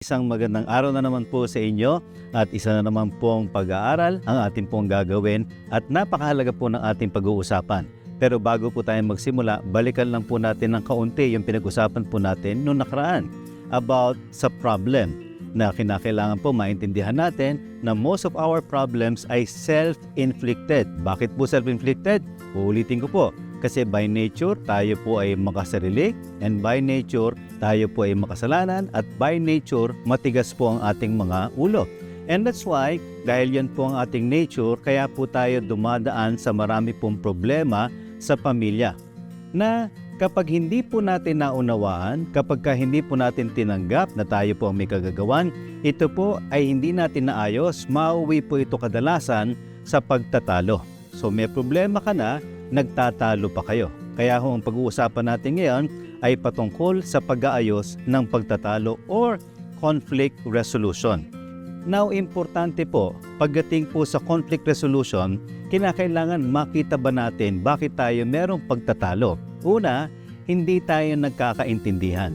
Isang magandang araw na naman po sa inyo at isa na naman pong pag-aaral ang ating pong gagawin at napakahalaga po ng ating pag-uusapan. Pero bago po tayo magsimula, balikan lang po natin ng kaunti yung pinag-usapan po natin noong nakaraan about sa problem na kinakailangan po maintindihan natin na most of our problems ay self-inflicted. Bakit po self-inflicted? Uulitin ko po. Kasi by nature, tayo po ay makasarili and by nature, tayo po ay makasalanan at by nature, matigas po ang ating mga ulo. And that's why, dahil yan po ang ating nature, kaya po tayo dumadaan sa marami pong problema sa pamilya. Na kapag hindi po natin naunawaan, kapag hindi po natin tinanggap na tayo po ang may kagagawan, ito po ay hindi natin naayos, mauwi po ito kadalasan sa pagtatalo. So may problema ka na, nagtatalo pa kayo. Kaya ang pag-uusapan natin ngayon ay patungkol sa pag-aayos ng pagtatalo or conflict resolution. Now, importante po, pagdating po sa conflict resolution, kinakailangan makita ba natin bakit tayo merong pagtatalo? Una, hindi tayo nagkakaintindihan.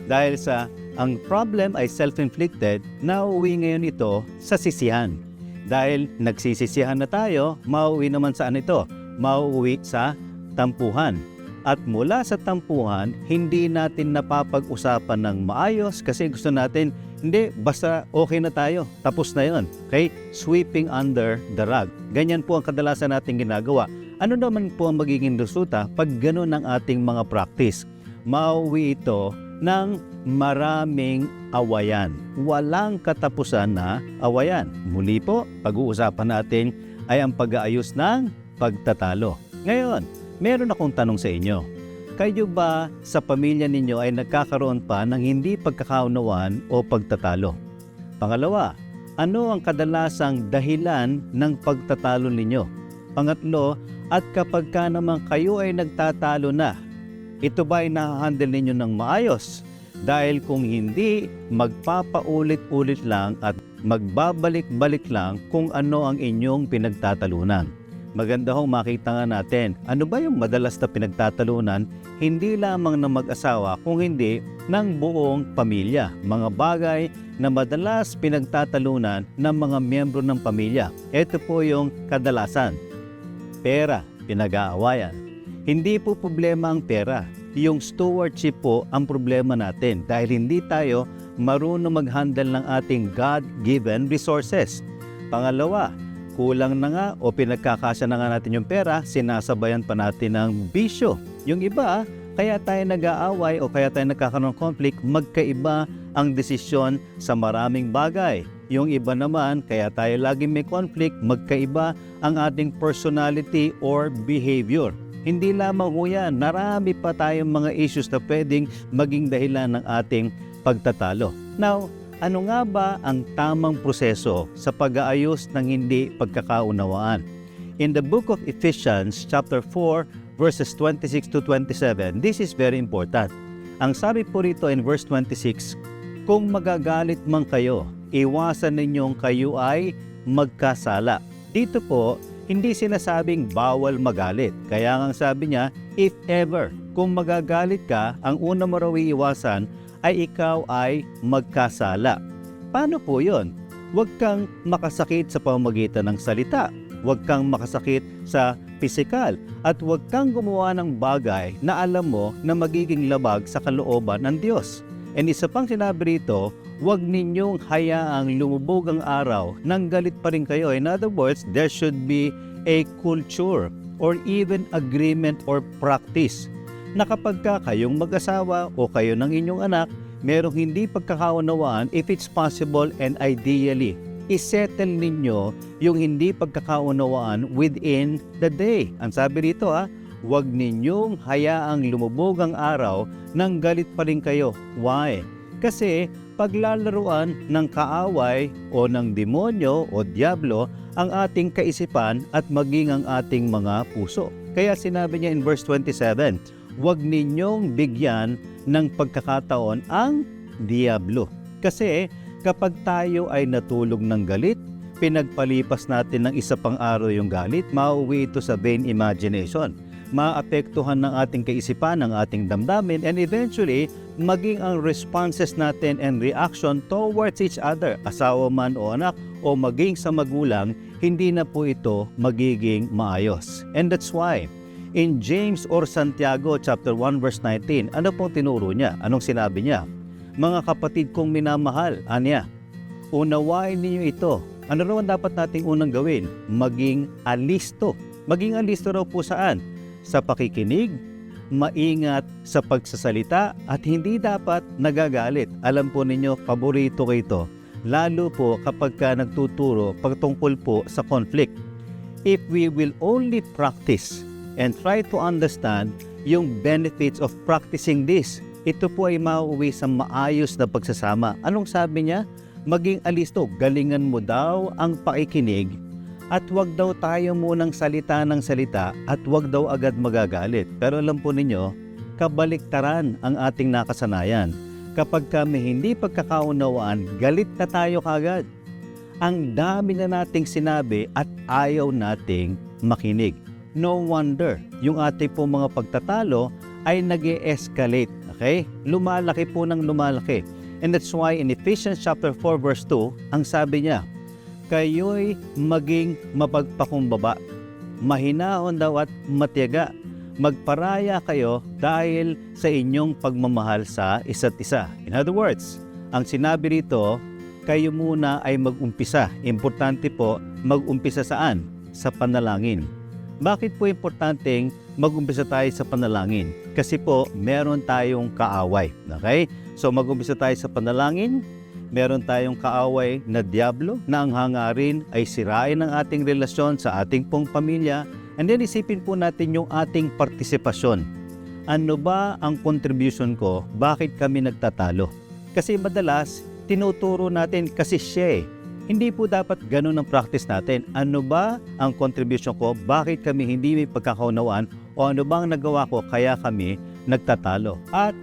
Dahil sa ang problem ay self-inflicted, nauwi ngayon ito sa sisihan. Dahil nagsisisihan na tayo, mauwi naman saan ito? Mauwi sa tampuhan. At mula sa tampuhan, hindi natin napapag-usapan ng maayos kasi gusto natin, hindi, basta okay na tayo, tapos na yon. Okay? Sweeping under the rug. Ganyan po ang kadalasan natin ginagawa. Ano naman po ang magiging resulta pag gano'n ang ating mga practice? Mauwi ito ng maraming awayan. Walang katapusan na awayan. Muli po, pag-uusapan natin ay ang pag-aayos ng pagtatalo. Ngayon, meron akong tanong sa inyo. Kayo ba sa pamilya ninyo ay nagkakaroon pa ng hindi pagkakaunawaan o pagtatalo? Pangalawa, ano ang kadalasang dahilan ng pagtatalo ninyo? Pangatlo, at kapag ka naman kayo ay nagtatalo na, ito ba ay nahahandle ninyo ng maayos? Dahil kung hindi, magpapaulit-ulit lang at magbabalik-balik lang kung ano ang inyong pinagtatalunan. Maganda hong makita nga natin, ano ba yung madalas na pinagtatalunan, hindi lamang ng mag-asawa, kung hindi ng buong pamilya. Mga bagay na madalas pinagtatalunan ng mga miyembro ng pamilya. Ito po yung kadalasan. Pera, pinag-aawayan. Hindi po problema ang pera. Yung stewardship po ang problema natin dahil hindi tayo marunong mag-handle ng ating God-given resources. Pangalawa, kulang na nga o pinagkakasya na nga natin yung pera, sinasabayan pa natin ng bisyo. Yung iba, kaya tayo nag-aaway o kaya tayo nagkakaroon ng conflict, magkaiba ang desisyon sa maraming bagay. Yung iba naman, kaya tayo laging may conflict, magkaiba ang ating personality or behavior. Hindi lamang ho yan, marami pa tayong mga issues na pwedeng maging dahilan ng ating pagtatalo. Now, ano nga ba ang tamang proseso sa pag-aayos ng hindi pagkakaunawaan? In the book of Ephesians chapter 4 verses 26 to 27, this is very important. Ang sabi po rito in verse 26, kung magagalit man kayo, iwasan ninyong kayo ay magkasala. Dito po, hindi sinasabing bawal magalit. Kaya nga sabi niya, if ever, kung magagalit ka, ang una mo raw iiwasan ay ikaw ay magkasala. Paano po yun? Huwag kang makasakit sa pamamagitan ng salita. Huwag kang makasakit sa pisikal. At huwag kang gumawa ng bagay na alam mo na magiging labag sa kalooban ng Diyos. And isa pang sinabi rito, huwag ninyong hayaang lumubog ang araw nang galit pa rin kayo. In other words, there should be a culture or even agreement or practice na kapag kayong mag-asawa o kayo ng inyong anak, merong hindi pagkakaunawaan, if it's possible and ideally, isettle ninyo yung hindi pagkakaunawaan within the day. Ang sabi rito huwag ninyong hayaang lumubog ang araw nang galit pa rin kayo. Why? Kasi paglalaruan ng kaaway o ng demonyo o diablo ang ating kaisipan at maging ang ating mga puso. Kaya sinabi niya in verse 27, huwag ninyong bigyan ng pagkakataon ang diablo. Kasi kapag tayo ay natulog ng galit, pinagpalipas natin ng isa pang araw yung galit, mauwi ito sa vain imagination. Maapektuhan ng ating kaisipan, ng ating damdamin, and eventually, maging ang responses natin and reaction towards each other, asawa man o anak o maging sa magulang, hindi na po ito magiging maayos. And that's why in James or Santiago chapter 1 verse 19, ano pong tinuro niya? Anong sinabi niya? Mga kapatid kong minamahal, anya, unawain ninyo ito. Ano naman dapat nating unang gawin? Maging alisto. Maging alisto raw po saan? Sa pakikinig, maingat sa pagsasalita, at hindi dapat nagagalit. Alam po ninyo, paborito ko ito. Lalo po kapag ka nagtuturo pagtungkol po sa conflict. If we will only practice and try to understand yung benefits of practicing this, ito po ay mauuwi sa maayos na pagsasama. Anong sabi niya? Maging alisto, galingan mo daw ang pakikinig at wag daw tayo munang salita ng salita at wag daw agad magagalit. Pero alam po ninyo, kabaliktaran ang ating nakasanayan. Kapag kami hindi pagkakaunawaan, galit na tayo kagad. Ang dami na nating sinabi at ayaw nating makinig. No wonder, yung ating po mga pagtatalo ay nag-e-escalate. Okay? Lumalaki po ng lumalaki. And that's why in Ephesians chapter 4 verse 2, ang sabi niya, kayo'y maging mapagpakumbaba, mahinahon daw at matiyaga. Magparaya kayo dahil sa inyong pagmamahal sa isa't isa. In other words, ang sinabi rito, kayo muna ay mag-umpisa. Importante po, mag-umpisa saan? Sa panalangin. Bakit po importanteng mag-umpisa tayo sa panalangin? Kasi po, meron tayong kaaway. Okay? So mag-umpisa tayo sa panalangin, meron tayong kaaway na diablo na ang hangarin ay sirain ang ating relasyon sa ating pong pamilya. And then isipin po natin yung ating partisipasyon. Ano ba ang contribution ko? Bakit kami nagtatalo? Kasi madalas, tinuturo natin kasi siya eh. Hindi po dapat ganun ang practice natin. Ano ba ang contribution ko? Bakit kami hindi may pagkakaunawaan? O ano ba ang nagawa ko kaya kami nagtatalo? At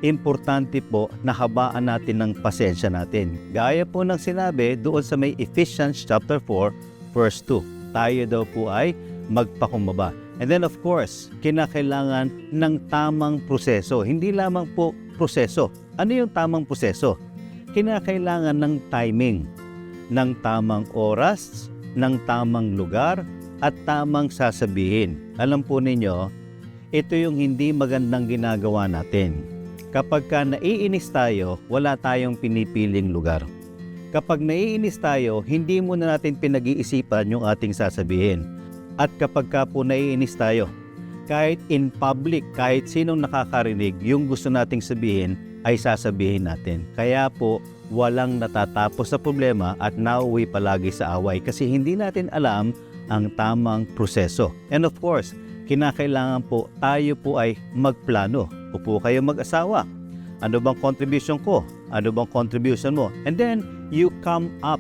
importante po na habaan natin ng pasensya natin. Gaya po ng sinabi doon sa may Ephesians chapter 4 verse 2. Tayo daw po ay magpakumbaba. And then of course, kinakailangan ng tamang proseso. Hindi lamang po proseso. Ano yung tamang proseso? Kinakailangan ng timing, ng tamang oras, ng tamang lugar, at tamang sasabihin. Alam po ninyo, ito yung hindi magandang ginagawa natin. Kapag ka naiinis tayo, wala tayong pinipiling lugar. Kapag naiinis tayo, hindi muna natin pinag-iisipan yung ating sasabihin. At kapag ka po naiinis tayo, kahit in public, kahit sinong nakakarinig, yung gusto nating sabihin ay sasabihin natin. Kaya po, walang natatapos sa problema at nauwi palagi sa away kasi hindi natin alam ang tamang proseso. And of course, kinakailangan po tayo po ay magplano. Upo kayo mag-asawa. Ano bang contribution ko? Ano bang contribution mo? And then, you come up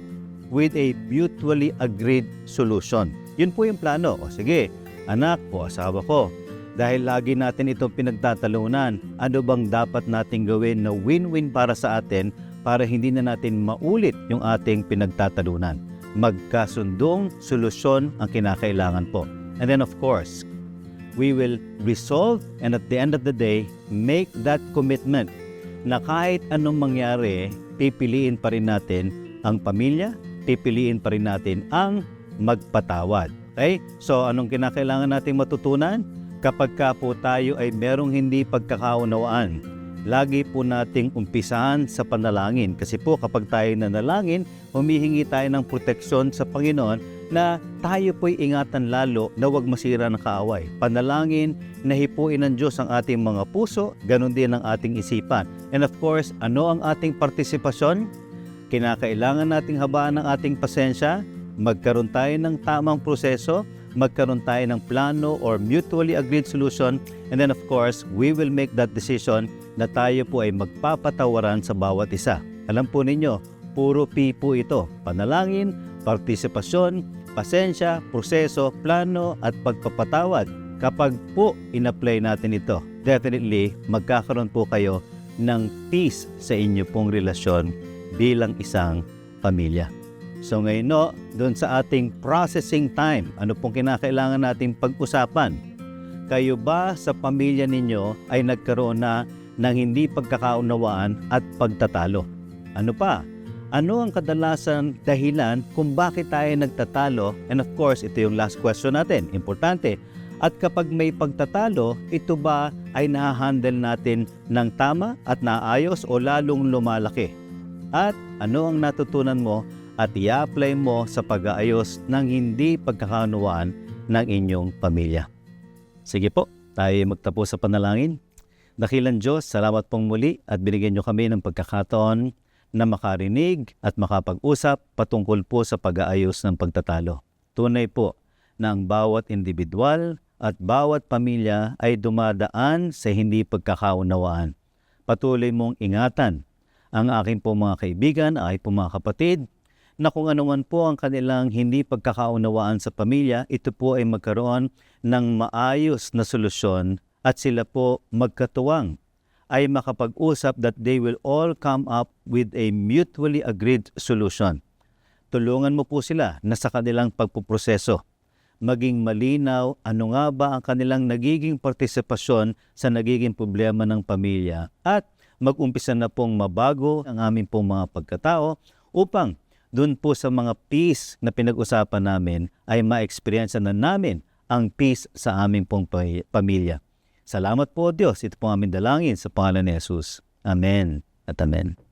with a mutually agreed solution. Yun po yung plano. O sige, anak o asawa ko, dahil lagi natin itong pinagtatalunan, ano bang dapat nating gawin na win-win para sa atin para hindi na natin maulit yung ating pinagtatalunan? Magkasundong solusyon ang kinakailangan po. And then of course, we will resolve and at the end of the day, make that commitment na kahit anong mangyari, pipiliin pa rin natin ang pamilya, pipiliin pa rin natin ang magpatawad. Okay? So, anong kinakailangan nating matutunan? Kapag ka po tayo ay merong hindi pagkakaunawaan, lagi po nating umpisahan sa panalangin. Kasi po kapag tayo nanalangin, humihingi tayo ng proteksyon sa Panginoon na tayo po'y ingatan lalo na huwag masira ng kaaway. Panalangin, nahipuin ng Diyos ang ating mga puso, ganun din ang ating isipan. And of course, ano ang ating partisipasyon? Kinakailangan nating habaan ng ating pasensya, magkaroon tayo ng tamang proseso, magkaroon tayo ng plano or mutually agreed solution, and then of course, we will make that decision na tayo po ay magpapatawaran sa bawat isa. Alam po ninyo, puro P po ito. Panalangin, partisipasyon, pasensya, proseso, plano, at pagpapatawad. Kapag po in-apply natin ito, definitely magkakaroon po kayo ng peace sa inyo pong relasyon bilang isang pamilya. So ngayon no, doon sa ating processing time, ano pong kinakailangan nating pag-usapan? Kayo ba sa pamilya ninyo ay nagkaroon na ng hindi pagkakaunawaan at pagtatalo. Ano pa? Ano ang kadalasan dahilan kung bakit tayo nagtatalo? And of course, ito yung last question natin. Importante. At kapag may pagtatalo, ito ba ay nahahandle natin ng tama at naayos o lalong lumalaki? At ano ang natutunan mo at i-apply mo sa pag-aayos ng hindi pagkakaunawaan ng inyong pamilya? Sige po, tayo magtapos sa panalangin. Dakilang Diyos, salamat pong muli at binigyan niyo kami ng pagkakataon na makarinig at makapag-usap patungkol po sa pag-aayos ng pagtatalo. Tunay po na ang bawat individual at bawat pamilya ay dumadaan sa hindi pagkakaunawaan. Patuloy mong ingatan ang aking po mga kaibigan, aking po mga kapatid, na kung anuman po ang kanilang hindi pagkakaunawaan sa pamilya, ito po ay magkaroon ng maayos na solusyon at sila po magkatuwang ay makapag-usap that they will all come up with a mutually agreed solution. Tulungan mo po sila na sa kanilang pagpuproseso, maging malinaw ano nga ba ang kanilang nagiging partisipasyon sa nagiging problema ng pamilya at mag-umpisa na pong mabago ang aming pong mga pagkatao upang doon po sa mga peace na pinag-usapan namin ay ma-experience na namin ang peace sa aming pong pamilya. Salamat po Diyos. Ito po ang aming dalangin sa pangalan ni Jesus. Amen at amen.